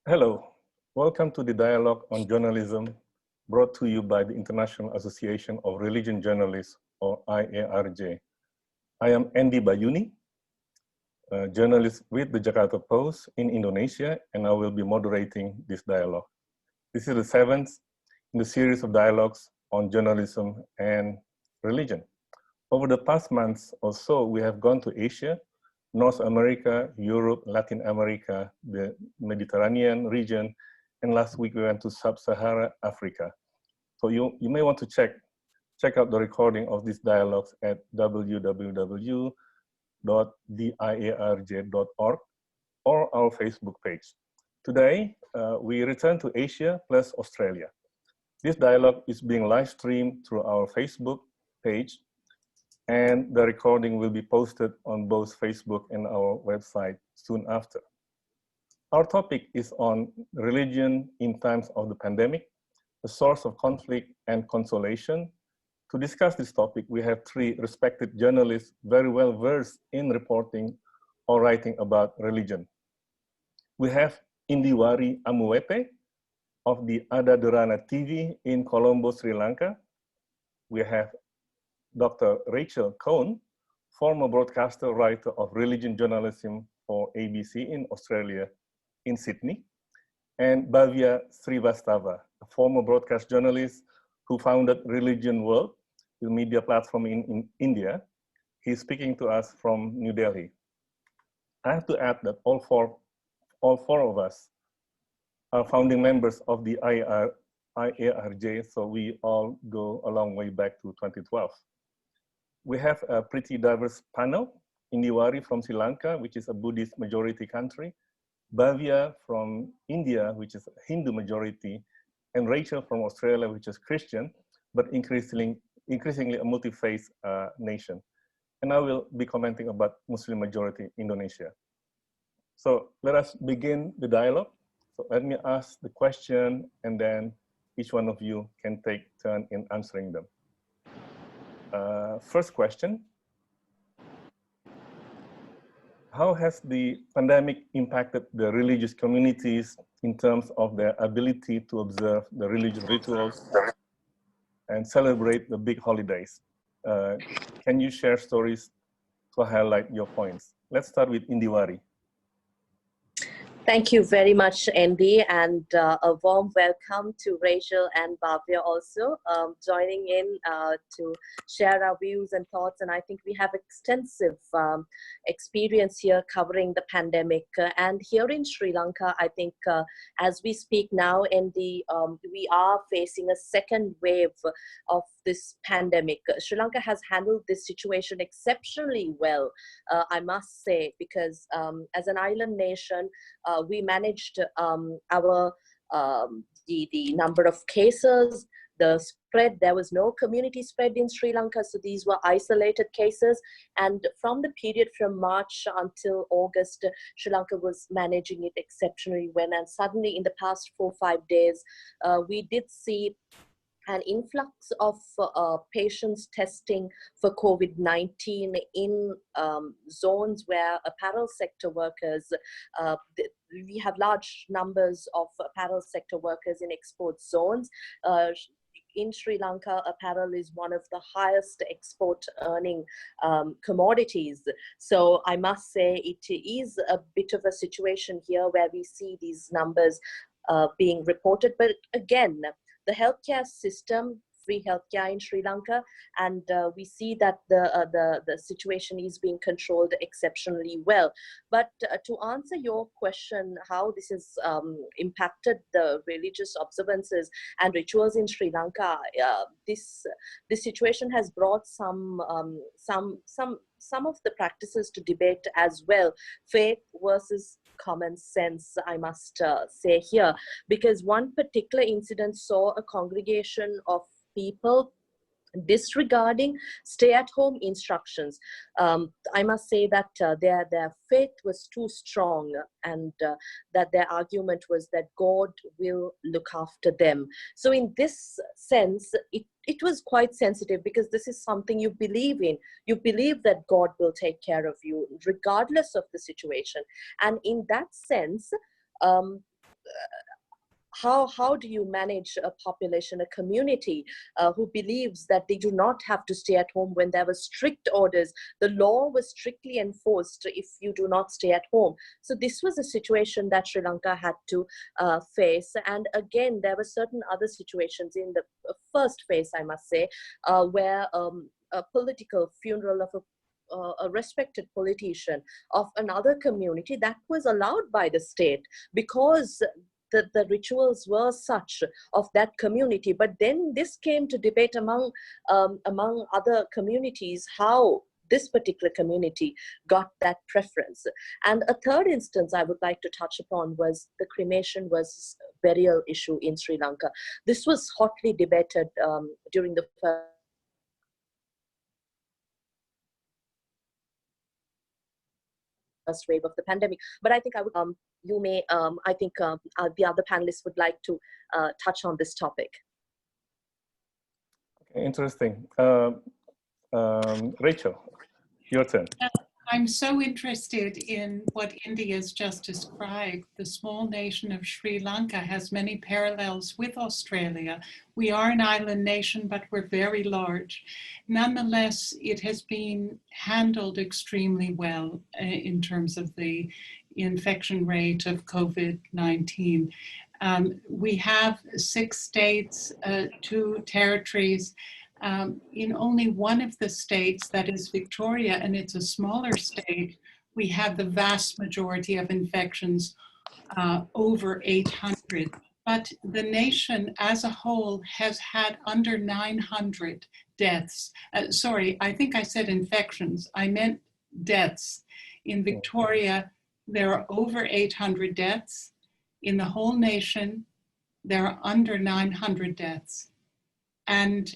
Hello, welcome to the Dialogue on Journalism brought to you by the International Association of Religion Journalists, or IARJ. I am Andy Bayuni, a journalist with the Jakarta Post in Indonesia, and I will be moderating this dialogue. This is the seventh in the series of dialogues on journalism and religion. Over the past months or so, we have gone to Asia, North America, Europe, Latin America, the Mediterranean region, and last week we went to Sub-Saharan Africa. So you may want to check out the recording of these dialogues at www.diarj.org or our Facebook page. Today, we return to Asia plus Australia. This dialogue is being live streamed through our Facebook page, and the recording will be posted on both Facebook and our website soon after. Our topic is on religion in times of the pandemic, the source of conflict and consolation. To discuss this topic, we have three respected journalists very well versed in reporting or writing about religion. We have Indiwari Amuwete of the Ada Derana TV in Colombo, Sri Lanka. We have Dr. Rachel Cohn, former broadcaster writer of religion journalism for ABC in Australia, in Sydney, and Bhavya Srivastava, a former broadcast journalist who founded Religion World, the media platform in India. He's speaking to us from New Delhi. I have to add that all four of us are founding members of the IARJ, so we all go a long way back to 2012. We have a pretty diverse panel. Indiwari from Sri Lanka, which is a Buddhist majority country, Bhavya from India, which is a Hindu majority, and Rachel from Australia, which is Christian, but increasingly a multi-faith nation. And I will be commenting about Muslim majority Indonesia. So let us begin the dialogue. So let me ask the question, and then each one of you can take turn in answering them. First question: how has the pandemic impacted the religious communities in terms of their ability to observe the religious rituals and celebrate the big holidays? Can you share stories to highlight your points? Let's start with Indiwari. Thank you very much, Andy, and a warm welcome to Rachel and Bhavya also joining in to share our views and thoughts. And I think we have extensive experience here covering the pandemic. And here in Sri Lanka, I think as we speak now, Andy, we are facing a second wave of this pandemic. Sri Lanka has handled this situation exceptionally well, I must say, because as an island nation, we managed the number of cases, the spread. There was no community spread in Sri Lanka, so these were isolated cases. And from the period from March until August, Sri Lanka was managing it exceptionally well. And suddenly, in the past 4 or 5 days, we did see an influx of patients testing for COVID-19 in zones where apparel sector workers, we have large numbers of apparel sector workers in export zones. In Sri Lanka, apparel is one of the highest export earning commodities. So I must say it is a bit of a situation here where we see these numbers being reported. But again, the healthcare system, free healthcare in Sri Lanka, and we see that the situation is being controlled exceptionally well. But to answer your question, how this has impacted the religious observances and rituals in Sri Lanka, this situation has brought some of the practices to debate as well. Faith versus common sense, I must say here, because one particular incident saw a congregation of people disregarding stay-at-home instructions. I must say that their faith was too strong, and that their argument was that God will look after them. So in this sense, it was quite sensitive, because this is something you believe in. You believe that God will take care of you regardless of the situation. And in that sense, how do you manage a population, a community who believes that they do not have to stay at home when there were strict orders? The law was strictly enforced if you do not stay at home. So this was a situation that Sri Lanka had to face. And again, there were certain other situations in the first phase, I must say, where a political funeral of a respected politician of another community, that was allowed by the state because the rituals were such of that community. But then this came to debate among other communities, how this particular community got that preference. And a third instance I would like to touch upon was the cremation versus burial issue in Sri Lanka. This was hotly debated during the first wave of the pandemic. But I think I would, you may, I think the other panelists would like to touch on this topic. Okay, interesting. Rachel, your turn. I'm so interested in what Indy has just described. The small nation of Sri Lanka has many parallels with Australia. We are an island nation, but we're very large. Nonetheless, it has been handled extremely well in terms of the infection rate of COVID-19. We have 6 states, 2 territories. In only one of the states, that is Victoria, and it's a smaller state, we have the vast majority of infections, over 800. But the nation as a whole has had under 900 deaths. Sorry, I think I said infections. I meant deaths. In Victoria, there are over 800 deaths. In the whole nation, there are under 900 deaths. And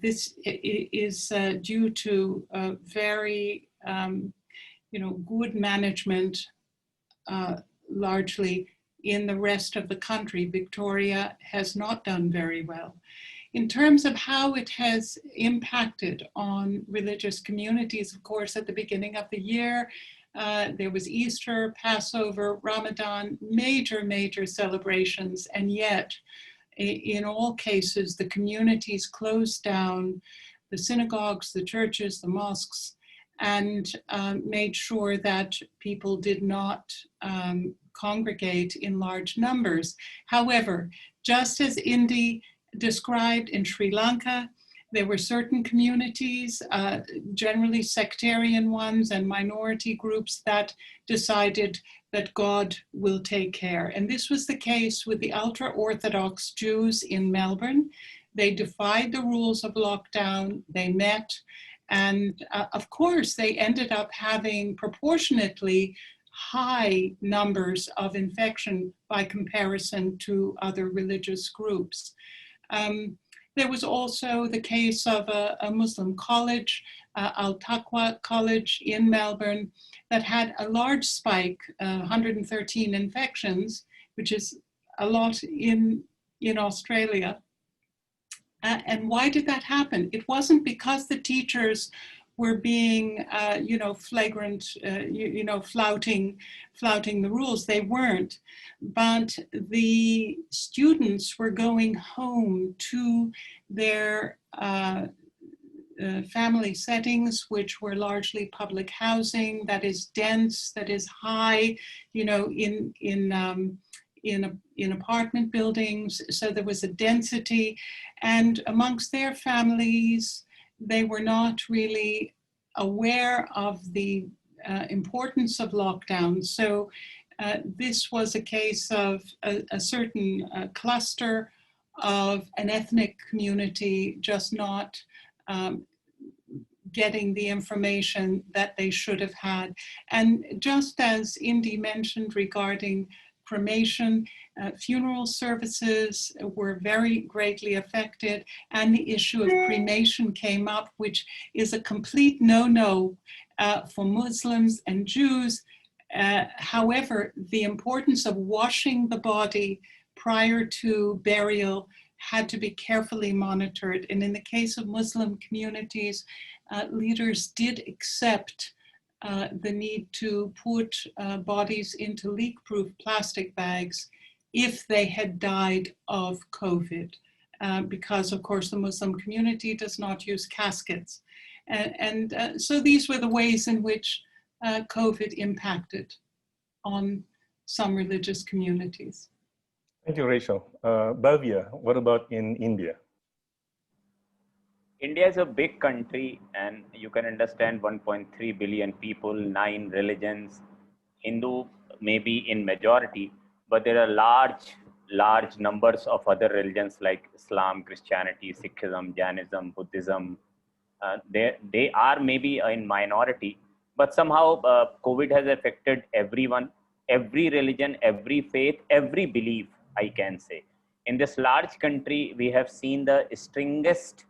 this is due to very, good management, largely. In the rest of the country, Victoria has not done very well. In terms of how it has impacted on religious communities, of course, at the beginning of the year, there was Easter, Passover, Ramadan, major celebrations, and yet, in all cases, the communities closed down the synagogues, the churches, the mosques, and made sure that people did not congregate in large numbers. However, just as Indy described in Sri Lanka, there were certain communities, generally sectarian ones and minority groups, that decided that God will take care. And this was the case with the ultra-Orthodox Jews in Melbourne. They defied the rules of lockdown, they met, and of course, they ended up having proportionately high numbers of infection by comparison to other religious groups. There was also the case of a Muslim college, Al-Taqwa College in Melbourne, that had a large spike, 113 infections, which is a lot in Australia. And why did that happen? It wasn't because the teachers were being, flagrant, flouting the rules. They weren't. But the students were going home to their family settings, which were largely public housing, that is dense, that is high, in apartment buildings. So there was a density, and amongst their families, they were not really aware of the importance of lockdown. So this was a case of a certain cluster of an ethnic community just not getting the information that they should have had. And just as Indy mentioned regarding cremation, funeral services were very greatly affected, and the issue of cremation came up, which is a complete no-no for Muslims and Jews. However, the importance of washing the body prior to burial had to be carefully monitored. And in the case of Muslim communities, leaders did accept the need to put bodies into leak-proof plastic bags if they had died of COVID, because of course the Muslim community does not use caskets. So these were the ways in which COVID impacted on some religious communities. Thank you, Rachel. Bhavya, what about in India? India is a big country, and you can understand 1.3 billion people, 9 religions, Hindu maybe in majority, but there are large numbers of other religions like Islam, Christianity, Sikhism, Jainism, Buddhism. They are maybe in minority, but somehow COVID has affected everyone, every religion, every faith, every belief, I can say. In this large country, we have seen the stringest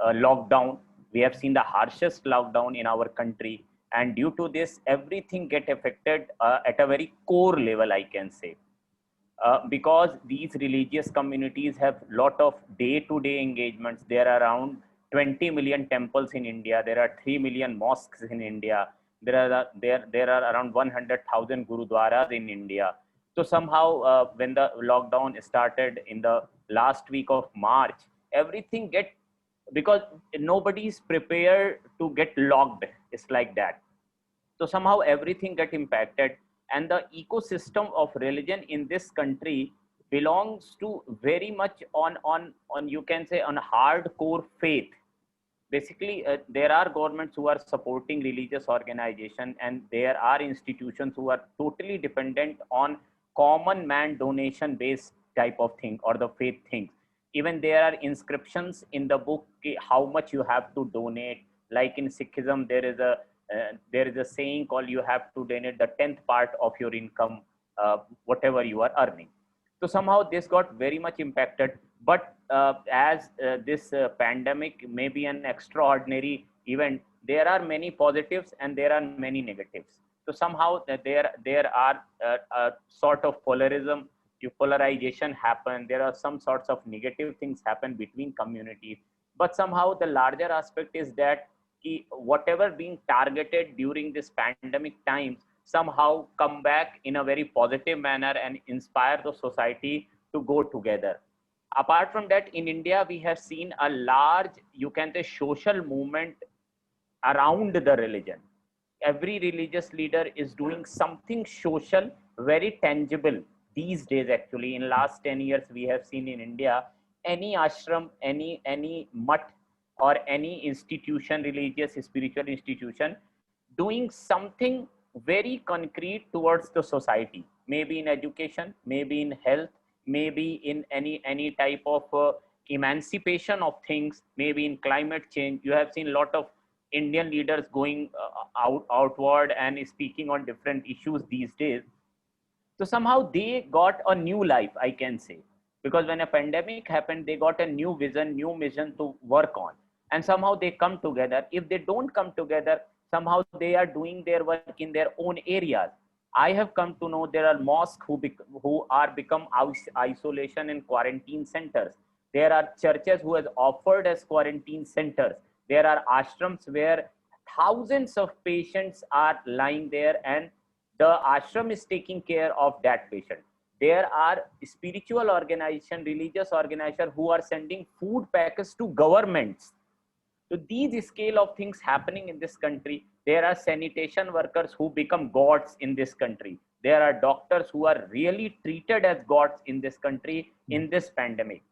lockdown. We have seen the harshest lockdown in our country, and due to this, everything get affected at a very core level, I can say. Because these religious communities have lot of day-to-day engagements. There are around 20 million temples in India. There are 3 million mosques in India. There are around 100,000 gurudwaras in India. So somehow, when the lockdown started in the last week of March, everything get, because nobody is prepared to get locked. It's like that. So somehow everything got impacted, and the ecosystem of religion in this country belongs to very much on you can say on hardcore faith. Basically, there are governments who are supporting religious organization, and there are institutions who are totally dependent on common man donation based type of thing or the faith things. Even there are inscriptions in the book how much you have to donate. Like in Sikhism, there is a saying called you have to donate the 10th part of your income, whatever you are earning. So somehow this got very much impacted. But as this pandemic may be an extraordinary event, there are many positives and there are many negatives. So somehow there are sort of polarization happen. There are some sorts of negative things happen between communities. But somehow the larger aspect is that whatever being targeted during this pandemic times somehow come back in a very positive manner and inspire the society to go together. Apart from that, in India, we have seen a large, you can say, social movement around the religion. Every religious leader is doing something social, very tangible these days. Actually, in last 10 years, we have seen in India, any ashram, any mutt or any institution, religious, spiritual institution, doing something very concrete towards the society, maybe in education, maybe in health, maybe in any type of emancipation of things, maybe in climate change. You have seen a lot of Indian leaders going outward and speaking on different issues these days. So somehow they got a new life, I can say, because when a pandemic happened, they got a new vision, new mission to work on, and somehow they come together. If they don't come together, somehow they are doing their work in their own areas. I have come to know there are mosques who are become isolation and quarantine centers. There are churches who has offered as quarantine centers. There are ashrams where thousands of patients are lying there, and the ashram is taking care of that patient. There are spiritual organization, religious organization who are sending food packets to governments. So these scale of things happening in this country. There are sanitation workers who become gods in this country. There are doctors who are really treated as gods in this country in this pandemic.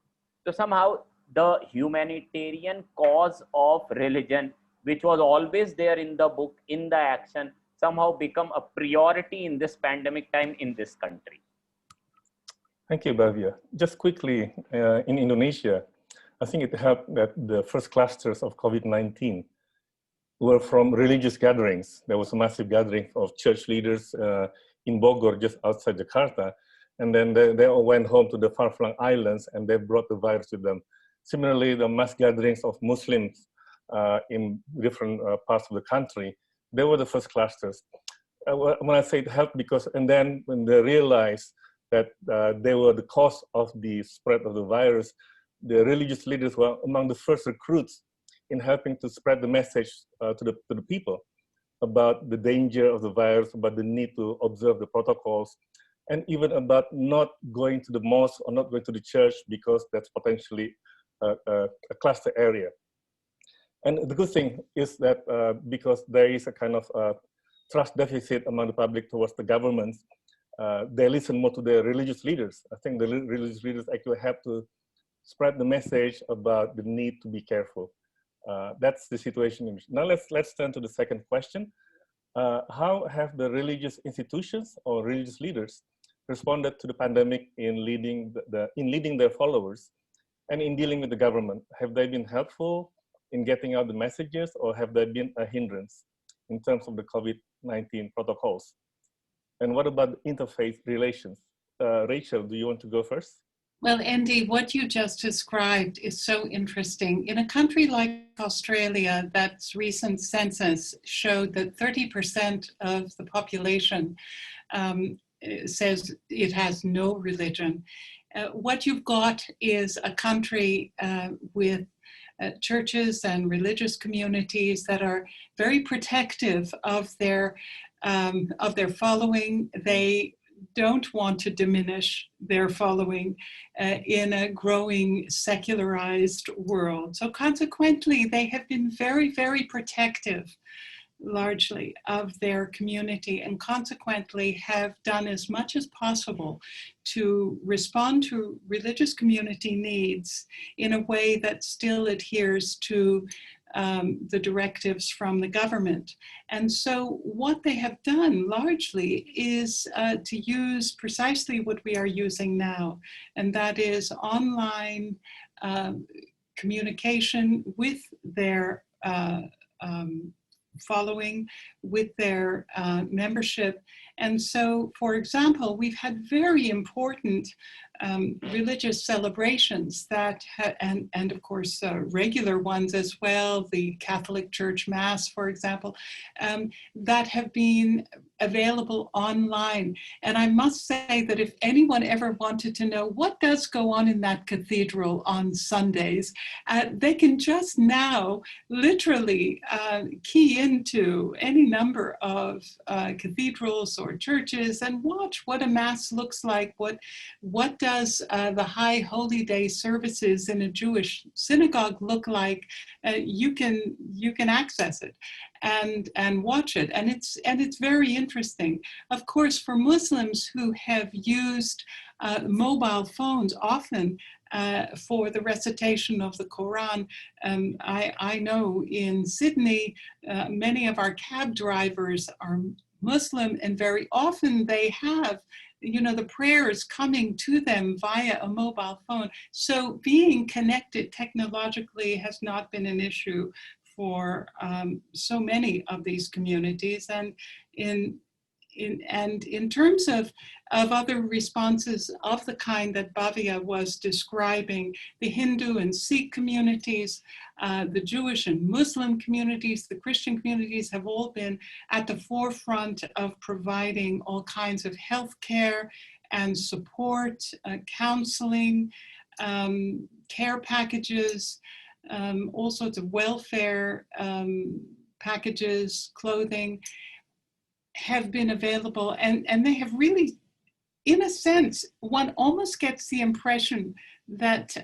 So somehow the humanitarian cause of religion, which was always there in the book, in the action, somehow become a priority in this pandemic time in this country. Thank you, Bhavya. Just quickly, in Indonesia, I think it helped that the first clusters of COVID-19 were from religious gatherings. There was a massive gathering of church leaders in Bogor, just outside Jakarta. And then they all went home to the far-flung islands and they brought the virus with them. Similarly, the mass gatherings of Muslims in different parts of the country, they were the first clusters. When I say it helped, because, and then when they realized that they were the cause of the spread of the virus, the religious leaders were among the first recruits in helping to spread the message to the people about the danger of the virus, about the need to observe the protocols. and even about not going to the mosque or not going to the church because that's potentially a cluster area. And the good thing is that because there is a kind of trust deficit among the public towards the government, they listen more to their religious leaders. I think the religious leaders actually have to spread the message about the need to be careful. That's the situation. Now let's turn to the second question. How have the religious institutions or religious leaders responded to the pandemic in leading their followers and in dealing with the government? Have they been helpful in getting out the messages, or have they been a hindrance in terms of the COVID-19 protocols? And what about interfaith relations? Rachel, do you want to go first? Well, Andy, what you just described is so interesting. In a country like Australia, that's recent census showed that 30% of the population says it has no religion. What you've got is a country with churches and religious communities that are very protective of their following. They don't want to diminish their following in a growing secularized world. So consequently, they have been very, very protective, largely, of their community, and consequently have done as much as possible to respond to religious community needs in a way that still adheres to the directives from the government. And so what they have done largely is to use precisely what we are using now, and that is online communication with their following, with their membership. And so, for example, we've had very important religious celebrations that, and of course, regular ones as well, the Catholic Church Mass, for example, that have been available online. And I must say that if anyone ever wanted to know what does go on in that cathedral on Sundays, they can just now literally key into any number of cathedrals or churches and watch what a Mass looks like, what does the High Holy Day services in a Jewish synagogue look like. You can access it and watch it, and it's very interesting. Of course, for Muslims who have used mobile phones often for the recitation of the Quran, I know in Sydney many of our cab drivers are Muslim, and very often they have the prayers coming to them via a mobile phone. So being connected technologically has not been an issue for so many of these communities. And in terms of other responses of the kind that Bhavya was describing, the Hindu and Sikh communities, the Jewish and Muslim communities, the Christian communities have all been at the forefront of providing all kinds of healthcare and support, counseling, care packages, all sorts of welfare packages, clothing, have been available, and they have really, in a sense, one almost gets the impression that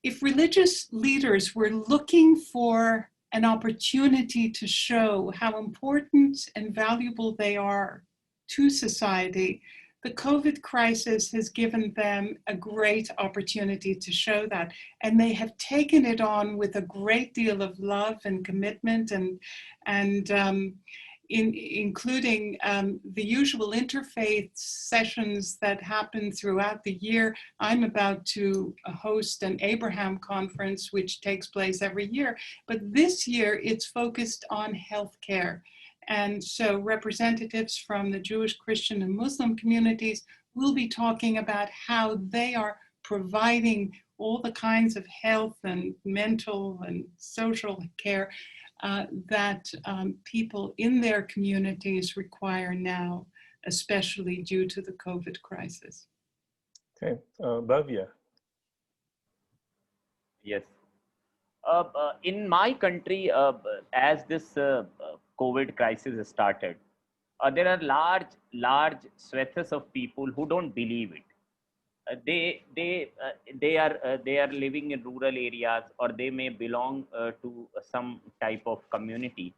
if religious leaders were looking for an opportunity to show how important and valuable they are to society, the COVID crisis has given them a great opportunity to show that. And they have taken it on with a great deal of love and commitment, and including the usual interfaith sessions that happen throughout the year. I'm about to host an Abraham conference, which takes place every year, but this year it's focused on healthcare. And so representatives from the Jewish, Christian, and Muslim communities will be talking about how they are providing all the kinds of health and mental and social care that people in their communities require now, especially due to the COVID crisis. Okay, Bhavya. Yes. In my country, as this COVID crisis started, there are large swaths of people who don't believe it. They are living in rural areas, or they may belong to some type of community.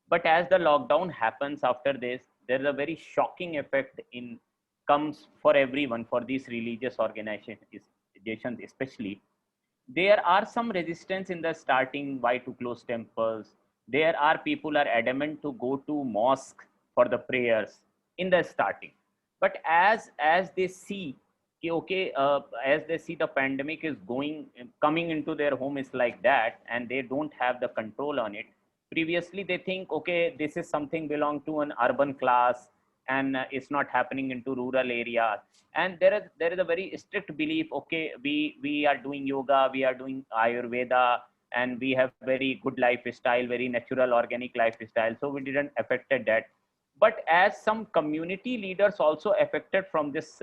But as the lockdown happens after this, there is a very shocking effect in comes for everyone, for these religious organizations especially. There are some resistance in the starting. Why to close temples? There are people are adamant to go to mosque for the prayers in the starting. But as they see okay, as they see the pandemic is coming into their home is like that, and they don't have the control on it. Previously they think, okay, this is something belong to an urban class, and it's not happening into rural areas. And there is a very strict belief, okay, we are doing yoga, we are doing ayurveda, and we have very good lifestyle, very natural organic lifestyle, so we didn't affected that. But as some community leaders also affected from this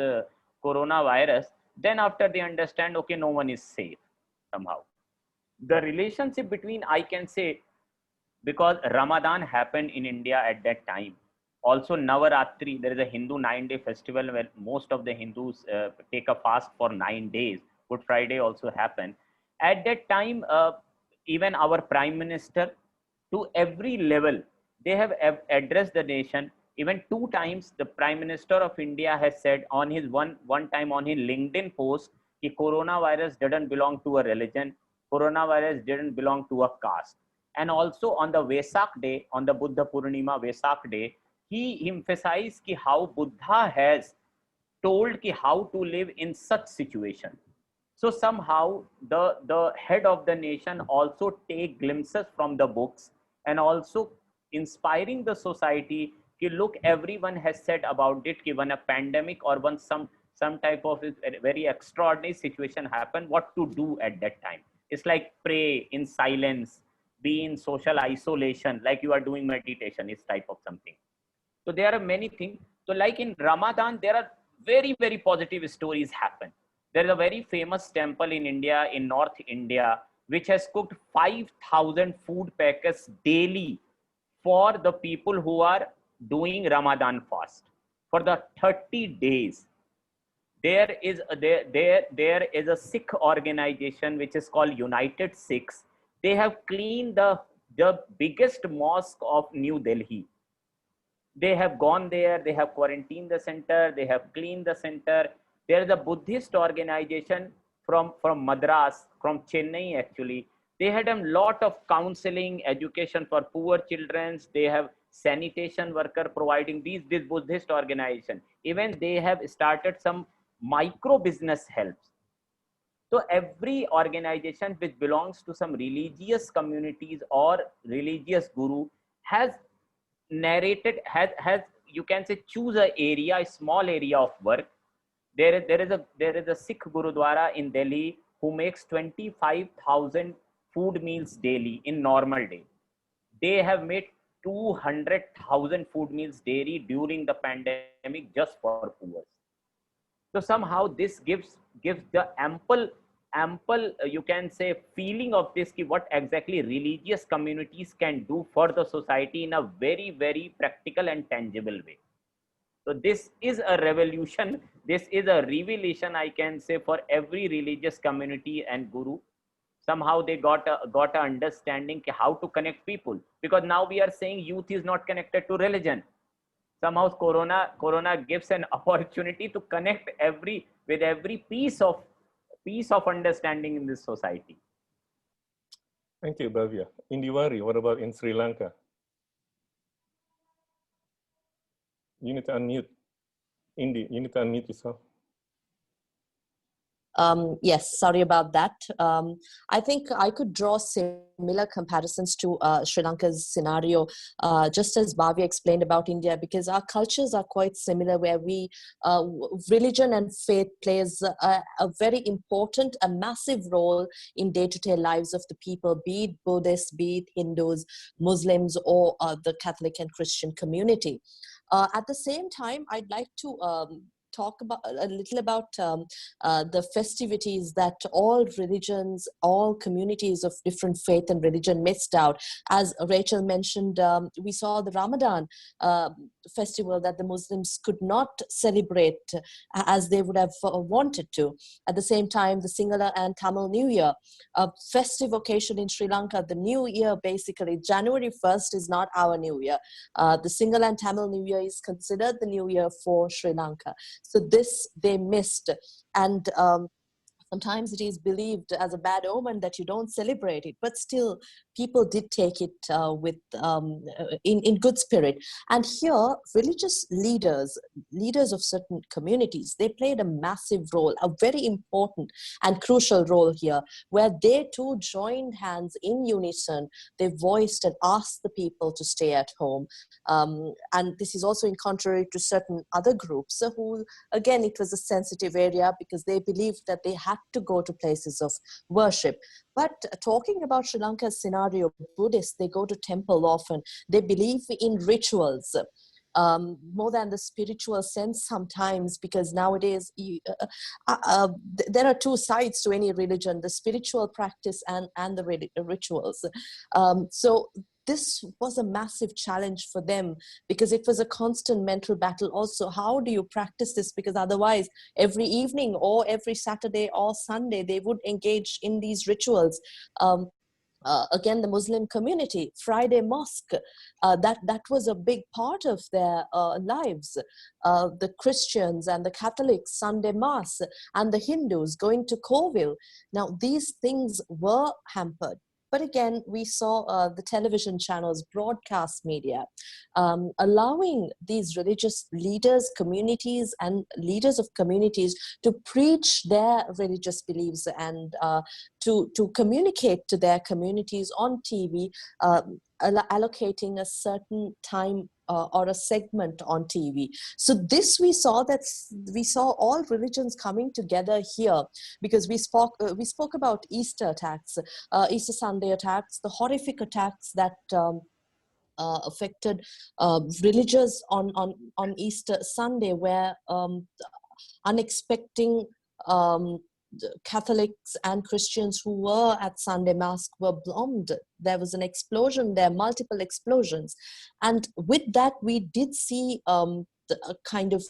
coronavirus, then after they understand, okay, no one is safe somehow. The relationship between, I can say, because Ramadan happened in India at that time. Also, Navaratri, there is a Hindu 9-day festival where most of the Hindus take a fast for 9 days. Good Friday also happened. At that time, even our Prime Minister, to every level, they have addressed the nation. Even 2 times, the Prime Minister of India has said on his one time on his LinkedIn post, that coronavirus didn't belong to a religion, coronavirus didn't belong to a caste. And also on the Vesak day, on the Buddha Purnima Vesak day, he emphasized ki how Buddha has told ki how to live in such situation. So somehow the head of the nation also take glimpses from the books, and also inspiring the society ki look, everyone has said about it ki when a pandemic or when some type of very extraordinary situation happen, what to do at that time. It's like pray in silence, be in social isolation, like you are doing meditation, is type of something. So there are many things. So like in Ramadan, there are very positive stories happen. There is a very famous temple in India, in North India, which has cooked 5,000 food packets daily for the people who are doing Ramadan fast for the 30 days. There is a Sikh organization which is called United Sikhs. They have cleaned the biggest mosque of New Delhi. They have gone there, they have quarantined the center, they have cleaned the center. There is a Buddhist organization from Madras, from Chennai actually. They had a lot of counseling, education for poor children. They have sanitation worker providing this Buddhist organization. Even they have started some micro business helps. So every organization which belongs to some religious communities or religious guru has narrated, has you can say choose a area, a small area of work. There is a Sikh Gurudwara in Delhi who makes 25,000 food meals daily in normal day. They have made 200,000 food meals daily during the pandemic just for poor. So somehow this gives the ample you can say feeling of this ki what exactly religious communities can do for the society in a very practical and tangible way. So this is a revolution, this is a revelation, I can say, for every religious community and guru. Somehow they got a understanding how to connect people, because now we are saying youth is not connected to religion. Somehow corona gives an opportunity to connect every piece of understanding in this society. Thank you, Bhavya. Indiwari, what about in Sri Lanka? You need to unmute. Indi, you need to unmute yourself. Yes, sorry about that. I think I could draw similar comparisons to Sri Lanka's scenario, just as Bhavya explained about India, because our cultures are quite similar, where religion and faith plays a very important, a massive role in day-to-day lives of the people, be it Buddhists, be it Hindus, Muslims, or the Catholic and Christian community. At the same time, I'd like to talk about a little about the festivities that all religions, all communities of different faith and religion missed out. As Rachel mentioned, we saw the Ramadan festival that the Muslims could not celebrate as they would have wanted to. At the same time, the Sinhala and Tamil New Year, a festive occasion in Sri Lanka. The New Year, basically, January 1st is not our New Year. The Sinhala and Tamil New Year is considered the New Year for Sri Lanka. So this they missed. And sometimes it is believed as a bad omen that you don't celebrate it, but still people did take it in good spirit. And here, religious leaders of certain communities, they played a massive role, a very important and crucial role here, where they too joined hands in unison. They voiced and asked the people to stay at home. And this is also in contrary to certain other groups who, again, it was a sensitive area because they believed that they had to go to places of worship. But talking about Sri Lanka's scenario, Buddhists, they go to temple often. They believe in rituals. More than the spiritual sense sometimes, because nowadays there are two sides to any religion, the spiritual practice and the rituals. So this was a massive challenge for them because it was a constant mental battle also. How do you practice this? Because otherwise every evening or every Saturday or Sunday, they would engage in these rituals. Again, the Muslim community, Friday mosque, that was a big part of their lives. The Christians and the Catholics, Sunday mass, and the Hindus going to Kovil. Now, these things were hampered. But again, we saw the television channels, broadcast media, allowing these religious leaders, communities, and leaders of communities to preach their religious beliefs and to communicate to their communities on TV, allocating a certain time or a segment on TV. So this we saw all religions coming together here because we spoke about Easter attacks, Easter Sunday attacks, the horrific attacks that affected religious on Easter Sunday, where unexpected Catholics and Christians who were at Sunday Mass were bombed. There was an explosion there, multiple explosions. And with that, we did see a kind of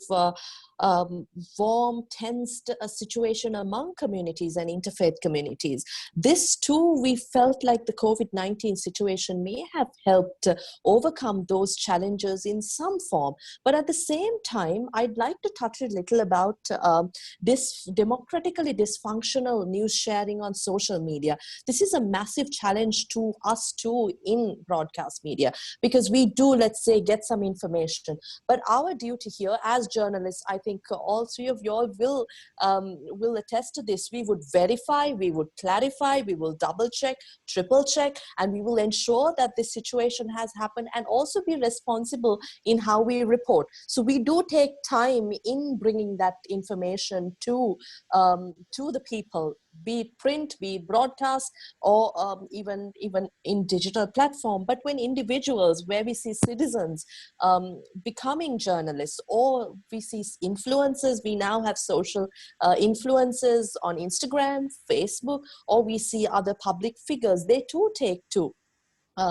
warm, tensed situation among communities and interfaith communities. This too, we felt like the COVID-19 situation may have helped overcome those challenges in some form. But at the same time, I'd like to touch a little about this democratically dysfunctional news sharing on social media. This is a massive challenge to us too in broadcast media, because we do, let's say, get some information. But our duty here as journalists, I think all three of you all will attest to this. We would verify, we would clarify, we will double check, triple check, and we will ensure that this situation has happened and also be responsible in how we report. So we do take time in bringing that information to the people, be it print, be it broadcast, or even in digital platform. But when individuals, where we see citizens becoming journalists, or we see influencers, we now have social influencers on Instagram, Facebook, or we see other public figures, they too take to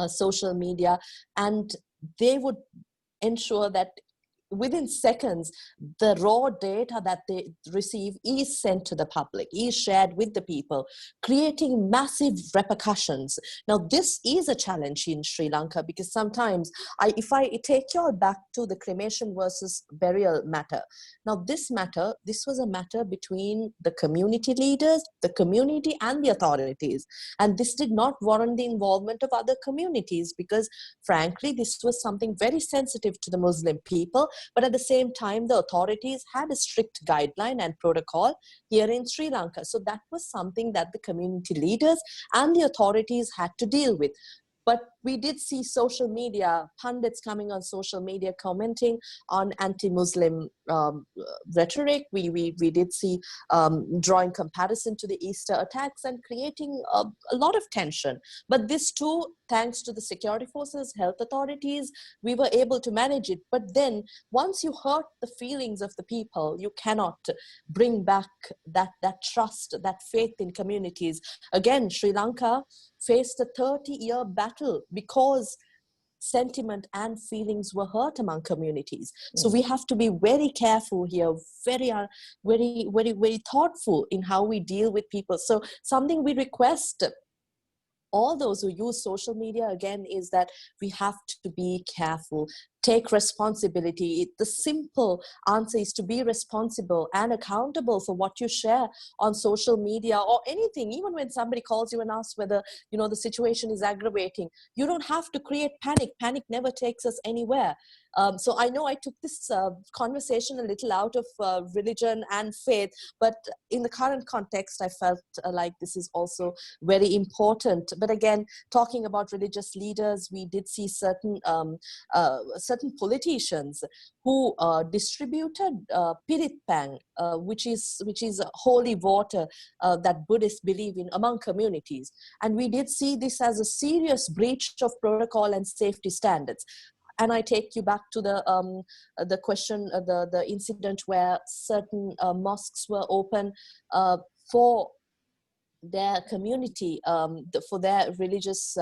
social media, and they would ensure that within seconds, the raw data that they receive is sent to the public, is shared with the people, creating massive repercussions. Now, this is a challenge in Sri Lanka because sometimes, if I take you all back to the cremation versus burial matter. Now, this was a matter between the community leaders, the community, and the authorities. And this did not warrant the involvement of other communities because, frankly, this was something very sensitive to the Muslim people. But at the same time, the authorities had a strict guideline and protocol here in Sri Lanka. So that was something that the community leaders and the authorities had to deal with. But we did see social media, pundits coming on social media commenting on anti-Muslim rhetoric. We did see drawing comparison to the Easter attacks and creating a lot of tension. But this too, thanks to the security forces, health authorities, we were able to manage it. But then once you hurt the feelings of the people, you cannot bring back that trust, that faith in communities. Again, Sri Lanka faced a 30-year battle because sentiment and feelings were hurt among communities. So we have to be very careful here, very thoughtful in how we deal with people. So something we request all those who use social media, again, is that we have to be careful, take responsibility. The simple answer is to be responsible and accountable for what you share on social media or anything. Even when somebody calls you and asks whether, you know, the situation is aggravating, you don't have to create panic. Panic never takes us anywhere. So I know I took this conversation a little out of religion and faith, but in the current context, I felt like this is also very important. But again, talking about religious leaders, we did see certain politicians who distributed piritpang, which is holy water that Buddhists believe in, among communities. And we did see this as a serious breach of protocol and safety standards. And I take you back to the question, the incident where certain mosques were open for their community, for their religious,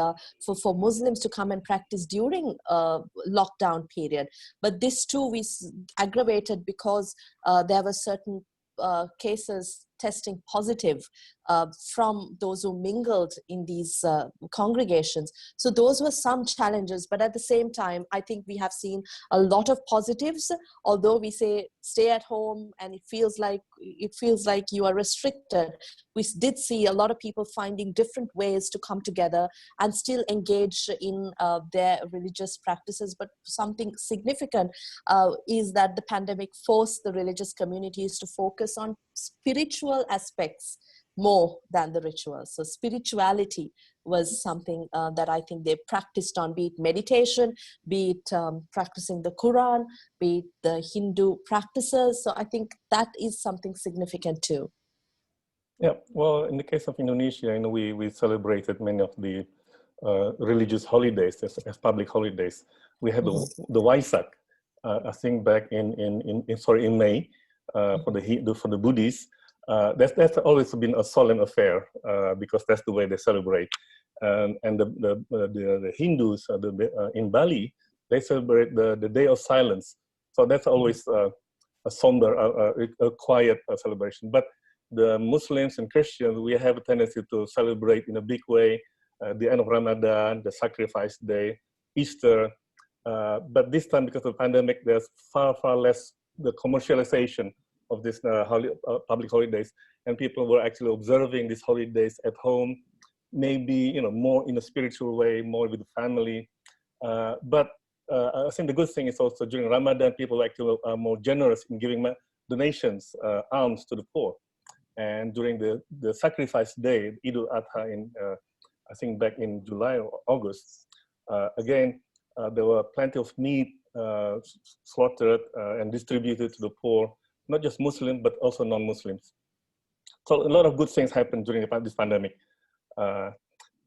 for Muslims to come and practice during lockdown period. But this too was aggravated because there were certain cases testing positive from those who mingled in these congregations. So those were some challenges, but at the same time, I think we have seen a lot of positives. Although we say stay at home and it feels like you are restricted, we did see a lot of people finding different ways to come together and still engage in their religious practices. But something significant is that the pandemic forced the religious communities to focus on spiritual aspects more than the rituals. So spirituality was something that I think they practiced on, be it meditation, be it practicing the Quran, be it the Hindu practices. So I think that is something significant too. Yeah, well, in the case of Indonesia, we celebrated many of the religious holidays as public holidays. We had the Waisak, I think back in May for the Buddhists. That's always been a solemn affair because that's the way they celebrate. And the Hindus in Bali, they celebrate the Day of Silence. So that's always a somber, a quiet celebration. But the Muslims and Christians, we have a tendency to celebrate in a big way the end of Ramadan, the sacrifice day, Easter. But this time, because of the pandemic, there's far less the commercialization of these public holidays, and people were actually observing these holidays at home, maybe more in a spiritual way, more with the family. But I think the good thing is also during Ramadan, people actually are more generous in giving donations, alms to the poor. And during the sacrifice day, Idul Adha, I think back in July or August, again, there were plenty of meat slaughtered and distributed to the poor, not just Muslims, but also non-Muslims. So a lot of good things happened during this pandemic. Now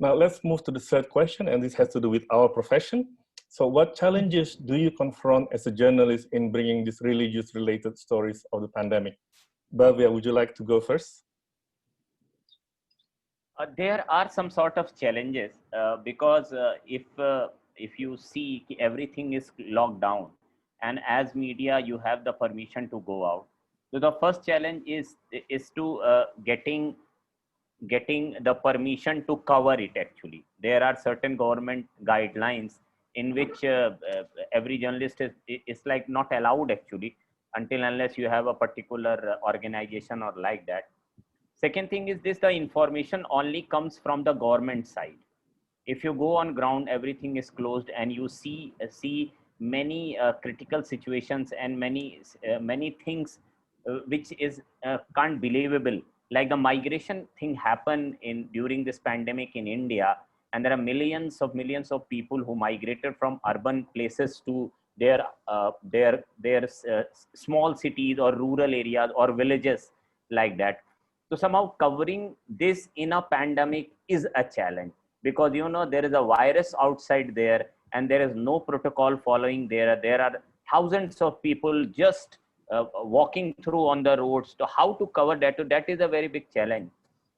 let's move to the third question, and this has to do with our profession. So what challenges do you confront as a journalist in bringing these religious-related stories of the pandemic? Bhavya, would you like to go first? There are some sort of challenges because if you see everything is locked down, and as media you have the permission to go out. So the first challenge is to getting the permission to cover it. Actually, there are certain government guidelines in which every journalist is like not allowed actually until unless you have a particular organization or like that. Second thing is this: the information only comes from the government side. If you go on ground, everything is closed, and you see many critical situations and many things which is can't believable. Like the migration thing happened during this pandemic in India, and there are millions of people who migrated from urban places to their small cities or rural areas or villages like that. So somehow covering this in a pandemic is a challenge, because there is a virus outside there and there is no protocol following there. There are thousands of people just walking through on the roads. So how to cover that? That is a very big challenge.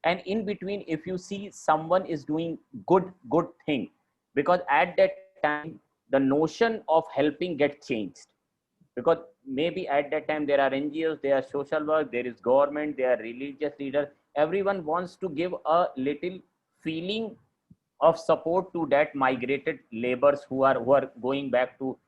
And in between, if you see someone is doing good thing, because at that time the notion of helping get changed, because maybe at that time there are NGOs, there are social work, there is government, there are religious leaders, everyone wants to give a little feeling of support to that migrated laborers who are going back to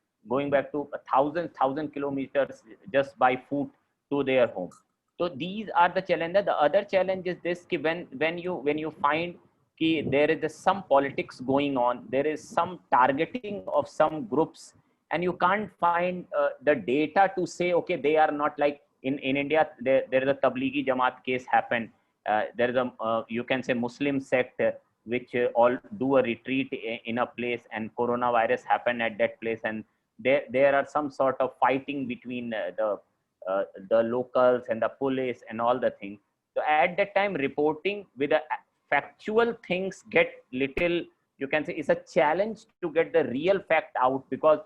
thousand kilometers just by foot to their home. So these are the challenges. The other challenge is this: ki when you find ki there is some politics going on, there is some targeting of some groups, and you can't find the data to say, okay, they are not like in India. There is a Tablighi Jamaat case happened. There is a you can say Muslim sect which all do a retreat in a place, and coronavirus happened at that place, and there are some sort of fighting between the locals and the police and all the things. So at that time, reporting with the factual things get little, you can say, it's a challenge to get the real fact out, because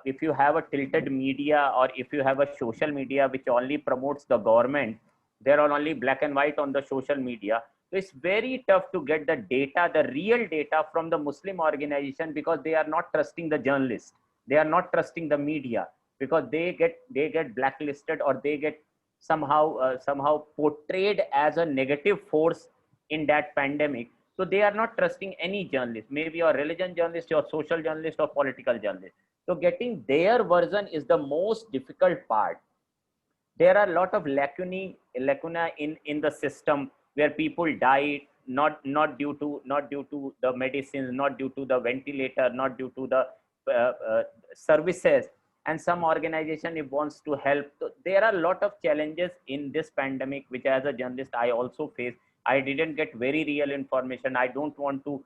if you have a tilted media, or if you have a social media which only promotes the government, there are only black and white on the social media. So it's very tough to get the data, the real data from the Muslim organization, because they are not trusting the journalists. They are not trusting the media, because they get blacklisted, or they get somehow portrayed as a negative force in that pandemic. So they are not trusting any journalist, maybe your religion journalist, your social journalist, or political journalist. So getting their version is the most difficult part. There are a lot of lacuna in the system, where people died not due to the medicines, not due to the ventilator, not due to the services, and some organization if wants to help. So there are a lot of challenges in this pandemic, which as a journalist I also face. I didn't get very real information. I don't want to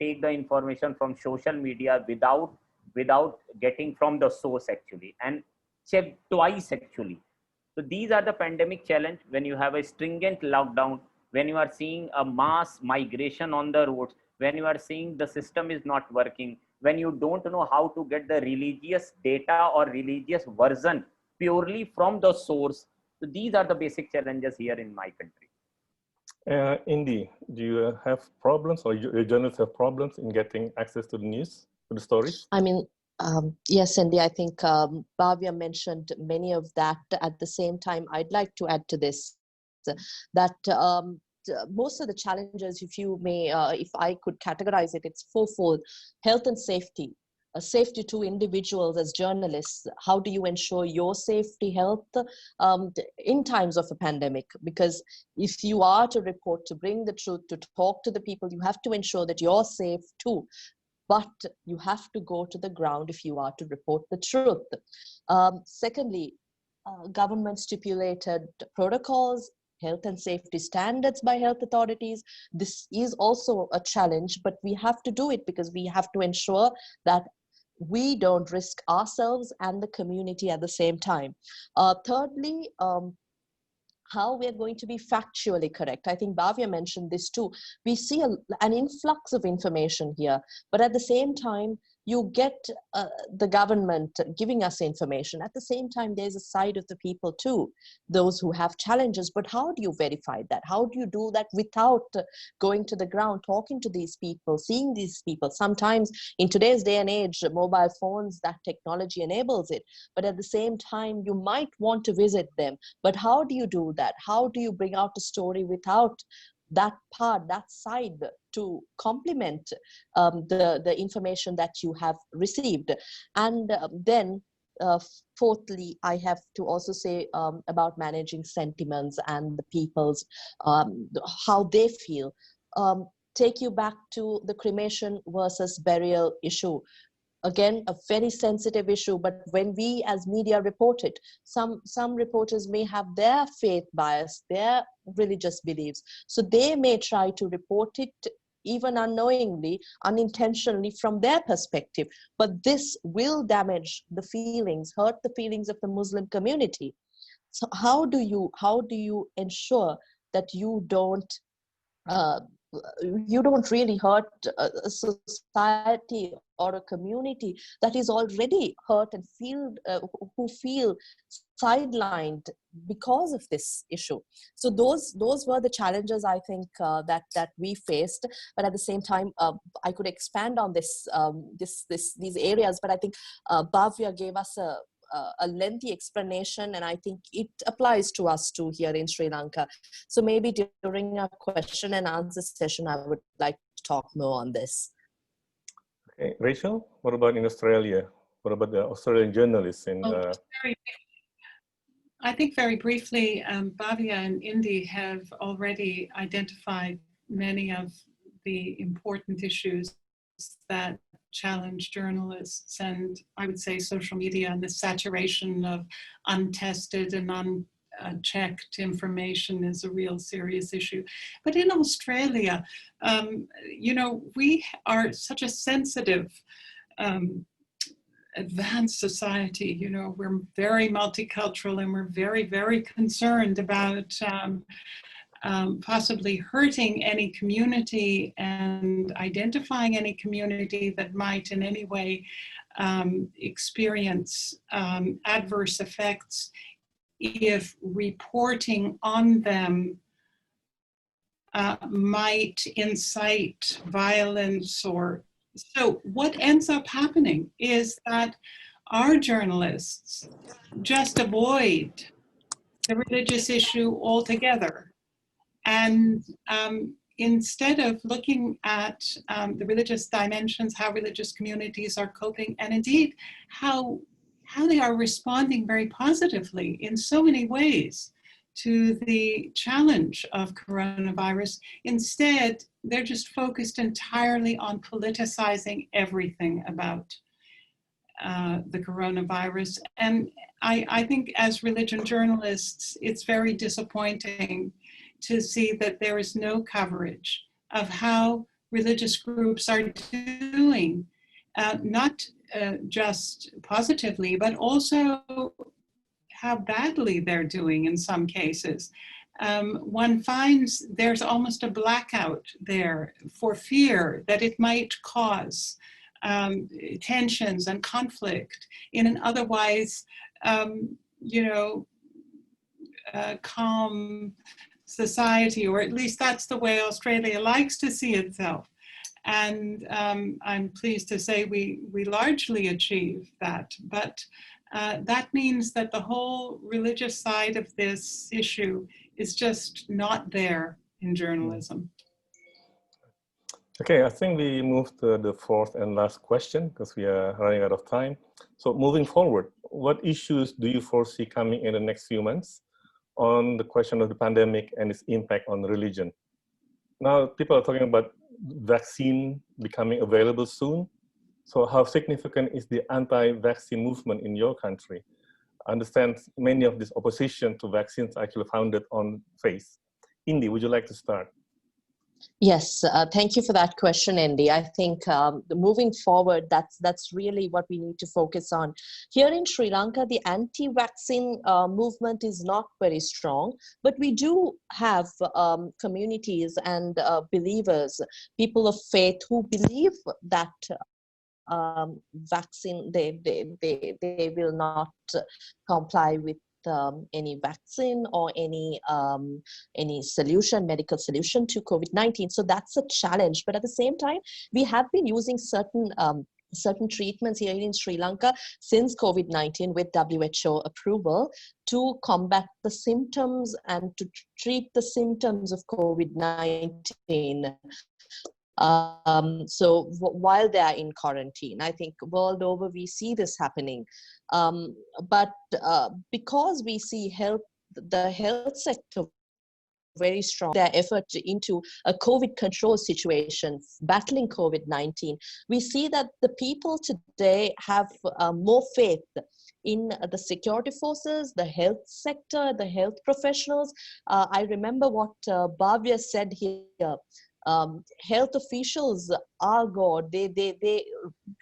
take the information from social media without getting from the source actually, and check twice actually. So these are the pandemic challenge. When you have a stringent lockdown, when you are seeing a mass migration on the roads, when you are seeing the system is not working, when you don't know how to get the religious data or religious version purely from the source. So these are the basic challenges here in my country. Indy, do you have problems, or your journalists have problems in getting access to the news, to the stories? I mean, yes, Cindy, I think Bhavya mentioned many of that. At the same time, I'd like to add to this that most of the challenges, if you may, if I could categorize it, it's fourfold: health and safety. Safety to individuals as journalists. How do you ensure your safety, health in times of a pandemic? Because if you are to report, to bring the truth, to talk to the people, you have to ensure that you're safe too. But you have to go to the ground if you are to report the truth. Secondly, government stipulated protocols, health and safety standards by health authorities. This is also a challenge, but we have to do it because we have to ensure that we don't risk ourselves and the community at the same time. Thirdly, how we're going to be factually correct. I think Bhavya mentioned this too. We see an influx of information here, but at the same time, you get the government giving us information. At the same time, there's a side of the people too, those who have challenges. But how do you verify that? How do you do that without going to the ground, talking to these people, seeing these people? Sometimes in today's day and age, mobile phones, that technology enables it. But at the same time, you might want to visit them. But how do you do that? How do you bring out a story without that part, that side to complement the information that you have received? And then fourthly, I have to also say about managing sentiments and the people's, how they feel. Take you back to the cremation versus burial issue. again, a very sensitive issue, but when we as media report it, some reporters may have their faith bias, their religious beliefs. So they may try to report it even unknowingly, unintentionally from their perspective. But this will damage the feelings, hurt the feelings of the Muslim community. So how do you ensure that uh, you don't really hurt a society or a community that is already hurt and who feel sidelined because of this issue? So those were the challenges, I think, that we faced. But at the same time, I could expand on these areas, but I think Bhavya gave us a lengthy explanation, and I think it applies to us too here in Sri Lanka. So maybe during our question and answer session, I would like to talk more on this. Okay, Rachel, what about in Australia? What about the Australian journalists in? I think very briefly, Bhavya and Indy have already identified many of the important issues that challenge journalists, and I would say social media and the saturation of untested and unchecked information is a real serious issue. But in Australia, you know, we are such a sensitive, advanced society. You know, we're very multicultural, and we're very, very concerned about possibly hurting any community and identifying any community that might in any way experience adverse effects if reporting on them might incite violence. Or so what ends up happening is that our journalists just avoid the religious issue altogether. And instead of looking at the religious dimensions, how religious communities are coping, and indeed how they are responding very positively in so many ways to the challenge of coronavirus, instead they're just focused entirely on politicizing everything about the coronavirus. And I think as religion journalists, it's very disappointing to see that there is no coverage of how religious groups are doing, not just positively, but also how badly they're doing in some cases. One finds there's almost a blackout there for fear that it might cause tensions and conflict in an otherwise, you know, calm society, or at least that's the way Australia likes to see itself. And I'm pleased to say we largely achieve that. But that means that the whole religious side of this issue is just not there in journalism. Okay, I think we move to the fourth and last question because we are running out of time. So moving forward, what issues do you foresee coming in the next few months on the question of the pandemic and its impact on religion? Now, people are talking about vaccine becoming available soon. So how significant is the anti-vaccine movement in your country? I understand many of this opposition to vaccines actually founded on faith. Indy, would you like to start? Yes, thank you for that question, Andy. I think moving forward, that's really what we need to focus on. Here in Sri Lanka, the anti-vaccine movement is not very strong, but we do have communities and believers, people of faith who believe that vaccine, they will not comply with any vaccine or any solution, medical solution to COVID-19. So that's a challenge. But at the same time, we have been using certain treatments here in Sri Lanka since COVID-19 with WHO approval to combat the symptoms and to treat the symptoms of COVID-19. So while they are in quarantine, I think world over we see this happening. But because we see the health sector very strong their effort into a COVID control situation, battling COVID-19. We see that the people today have more faith in the security forces, the health sector, the health professionals. I remember what Bhavya said here. Health officials are God. They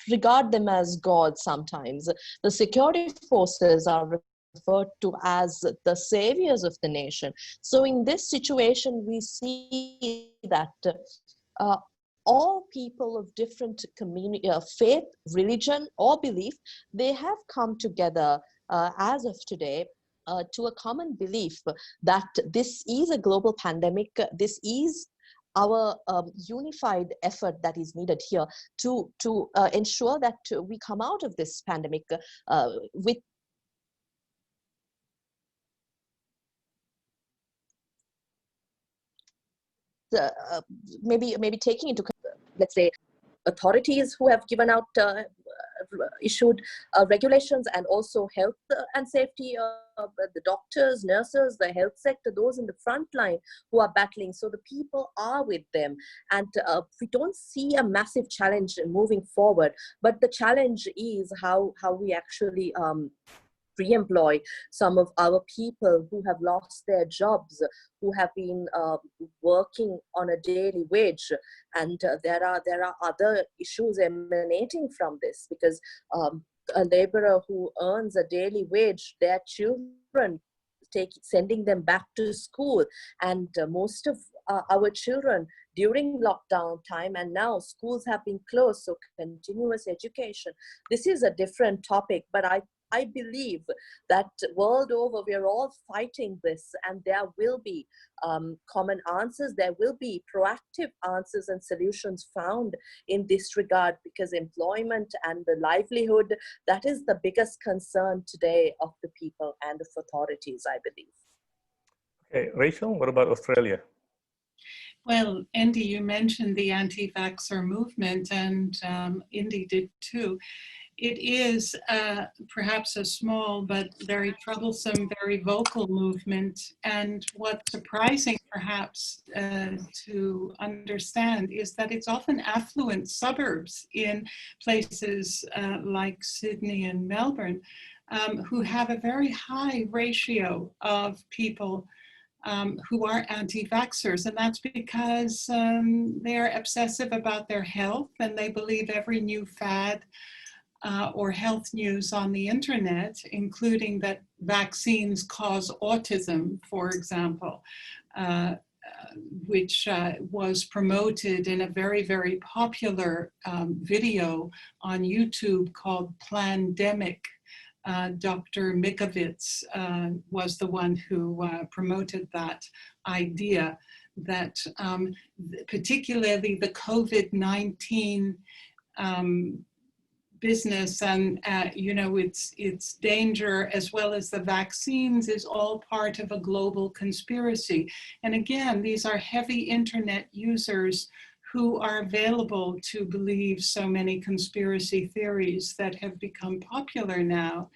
regard them as God sometimes. The security forces are referred to as the saviors of the nation. So in this situation, we see that all people of different community, faith, religion, or belief, they have come together as of today to a common belief that this is a global pandemic. This is our unified effort that is needed here to ensure that we come out of this pandemic with maybe taking into, let's say, authorities who have given out issued regulations, and also health and safety, the doctors, nurses, the health sector, those in the front line who are battling. So the people are with them, and we don't see a massive challenge moving forward, but the challenge is how we actually re-employ some of our people who have lost their jobs, who have been working on a daily wage. And there are other issues emanating from this, because a laborer who earns a daily wage, their children, sending them back to school, and most of our children during lockdown time, and now schools have been closed, so continuous education. This is a different topic, but I believe that world over, we're all fighting this, and there will be common answers. There will be proactive answers and solutions found in this regard, because employment and the livelihood, that is the biggest concern today of the people and of authorities, I believe. Okay, Rachel, what about Australia? Well, Indy, you mentioned the anti-vaxxer movement, and Indy did too. It is perhaps a small but very troublesome, very vocal movement. And what's surprising perhaps to understand is that it's often affluent suburbs in places like Sydney and Melbourne who have a very high ratio of people who are anti-vaxxers, and that's because they're obsessive about their health, and they believe every new fad or health news on the internet, including that vaccines cause autism, for example, which was promoted in a very, very popular video on YouTube called Plandemic. Dr. Mikovits was the one who promoted that idea that particularly the COVID-19 business and you know, its danger, as well as the vaccines, is all part of a global conspiracy. And again, these are heavy internet users who are available to believe so many conspiracy theories that have become popular now.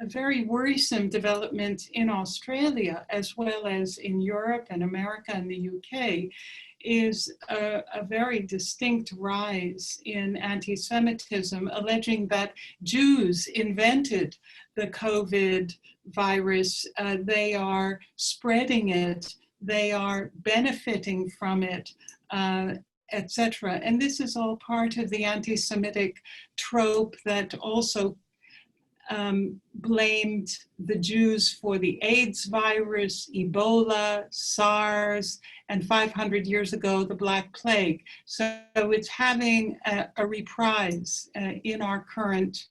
A very worrisome development in Australia, as well as in Europe and America and the UK, is a very distinct rise in anti-Semitism, alleging that Jews invented the COVID virus. They are spreading it, they are benefiting from it, etc. And this is all part of the anti-Semitic trope that also blamed the Jews for the AIDS virus, Ebola, SARS, and 500 years ago, the Black Plague. So it's having a reprise in our current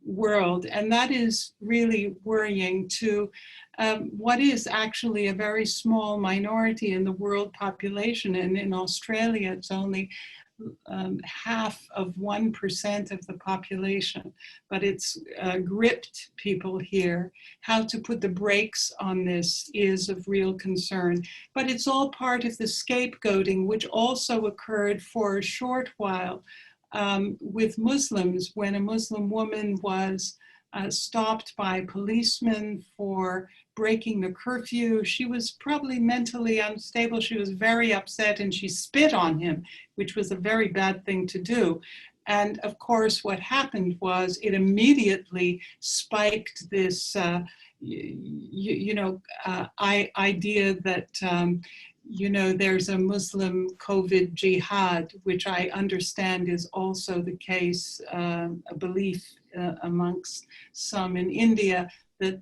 world. And that is really worrying to what is actually a very small minority in the world population. And in Australia, it's only half of 1% of the population, but it's gripped people here. How to put the brakes on this is of real concern, but it's all part of the scapegoating, which also occurred for a short while with Muslims, when a Muslim woman was stopped by policemen for breaking the curfew. She was probably mentally unstable. She was very upset and she spit on him, which was a very bad thing to do. And of course, what happened was it immediately spiked this, idea that, there's a Muslim COVID jihad, which I understand is also the case, a belief amongst some in India that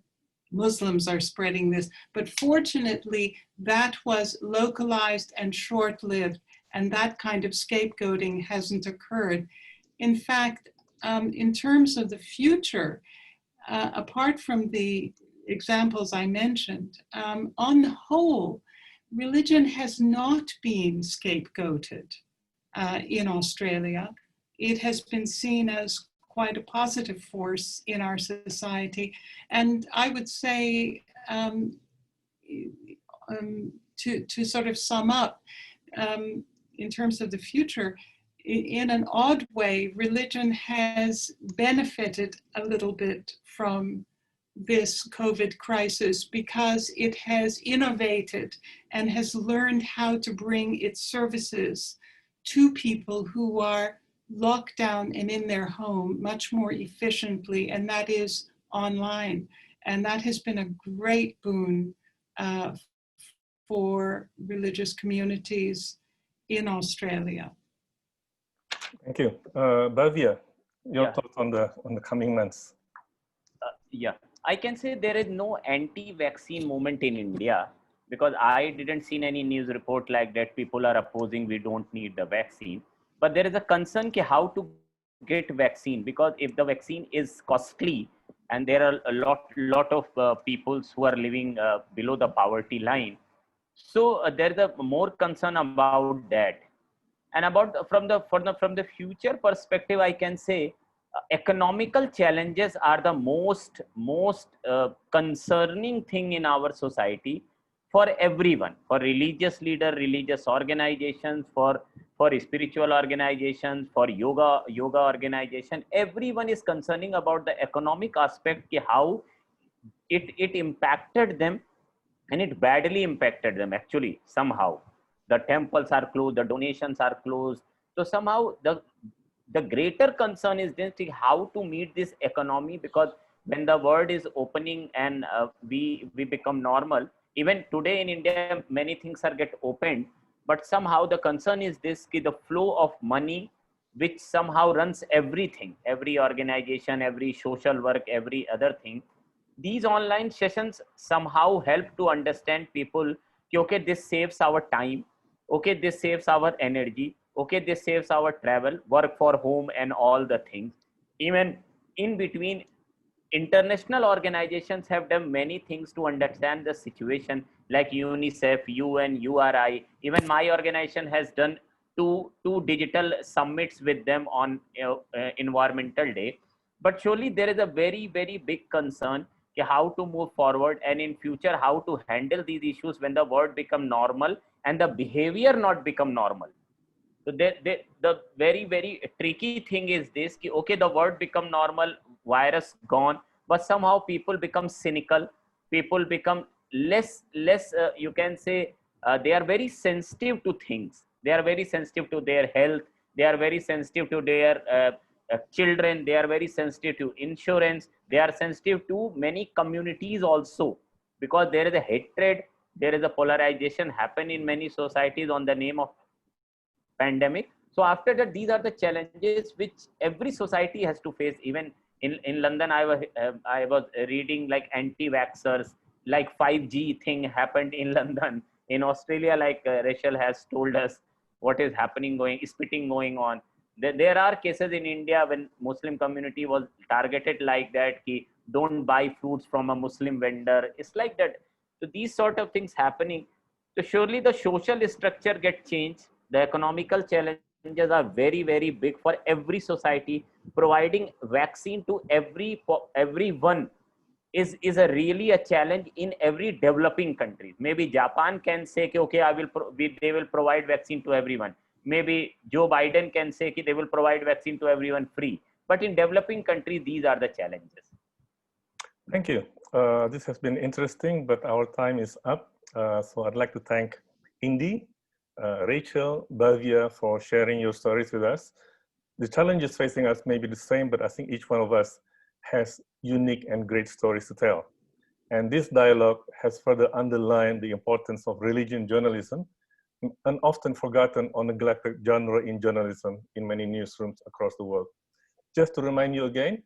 Muslims are spreading this. But fortunately, that was localized and short-lived, and that kind of scapegoating hasn't occurred. In fact, in terms of the future, apart from the examples I mentioned, on the whole, religion has not been scapegoated in Australia. It has been seen as quite a positive force in our society. And I would say, to sort of sum up, in terms of the future, in an odd way, religion has benefited a little bit from this COVID crisis because it has innovated and has learned how to bring its services to people who are locked down and in their home much more efficiently, and that is online. And that has been a great boon for religious communities in Australia. Thank you. Bhavya, your Yeah. thoughts on the coming months? Yeah, I can say there is no anti-vaccine movement in India because I didn't see any news report like that. People are opposing, we don't need the vaccine. But there is a concern ki how to get vaccine, because if the vaccine is costly and there are a lot of peoples who are living below the poverty line, so there is a more concern about that. And about from the future perspective, I can say economical challenges are the most concerning thing in our society for everyone, for religious leader, religious organizations, for spiritual organizations, for yoga organization. Everyone is concerning about the economic aspect, ki how it impacted them, and it badly impacted them actually. Somehow the temples are closed, the donations are closed. So somehow the greater concern is this, how to meet this economy, because when the world is opening and we become normal, even today in India many things are get opened, but somehow the concern is this, ki the flow of money which somehow runs everything, every organization, every social work, every other thing. These online sessions somehow help to understand people कि, okay, this saves our time, okay, this saves our energy, okay, this saves our travel, work for home and all the things. Even in between, international organizations have done many things to understand the situation, like UNICEF, UN, URI. Even my organization has done two digital summits with them on environmental day. But surely there is a very big concern how to move forward, and in future how to handle these issues when the world become normal and the behavior not become normal. So the very tricky thing is this, ki, okay, the world become normal, virus gone, but somehow people become cynical, people become less you can say they are very sensitive to things, they are very sensitive to their health, they are very sensitive to their children, they are very sensitive to insurance, they are sensitive to many communities also, because there is a hatred, there is a polarization happen in many societies on the name of pandemic. So after that, these are the challenges which every society has to face. Even in London, I was reading like anti-vaxxers, like 5G thing happened in London. In Australia, like Rachel has told us what is happening, spitting going on. There are cases in India when Muslim community was targeted like that, ki don't buy fruits from a Muslim vendor. It's like that. So these sort of things happening. So surely the social structure get changed. The economical challenges are very big for every society. Providing vaccine to everyone is a really a challenge in every developing country. Maybe Japan can say, okay, they will provide vaccine to everyone. Maybe Joe Biden can say they will provide vaccine to everyone free. But in developing countries, these are the challenges. Thank you. this has been interesting, but our time is up. So I'd like to thank Indy, Rachel, Bhavya for sharing your stories with us. The challenges facing us may be the same, but I think each one of us has unique and great stories to tell. And this dialogue has further underlined the importance of religion journalism, an often forgotten or neglected genre in journalism in many newsrooms across the world. Just to remind you again,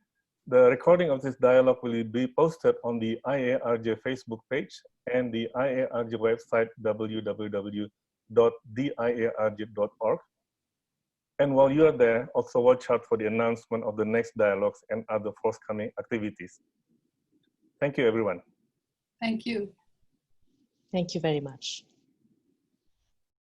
the recording of this dialogue will be posted on the IARJ Facebook page and the IARJ website, www.theiarj.org. And while you are there, also watch out for the announcement of the next dialogues and other forthcoming activities. Thank you, everyone. Thank you. Thank you very much.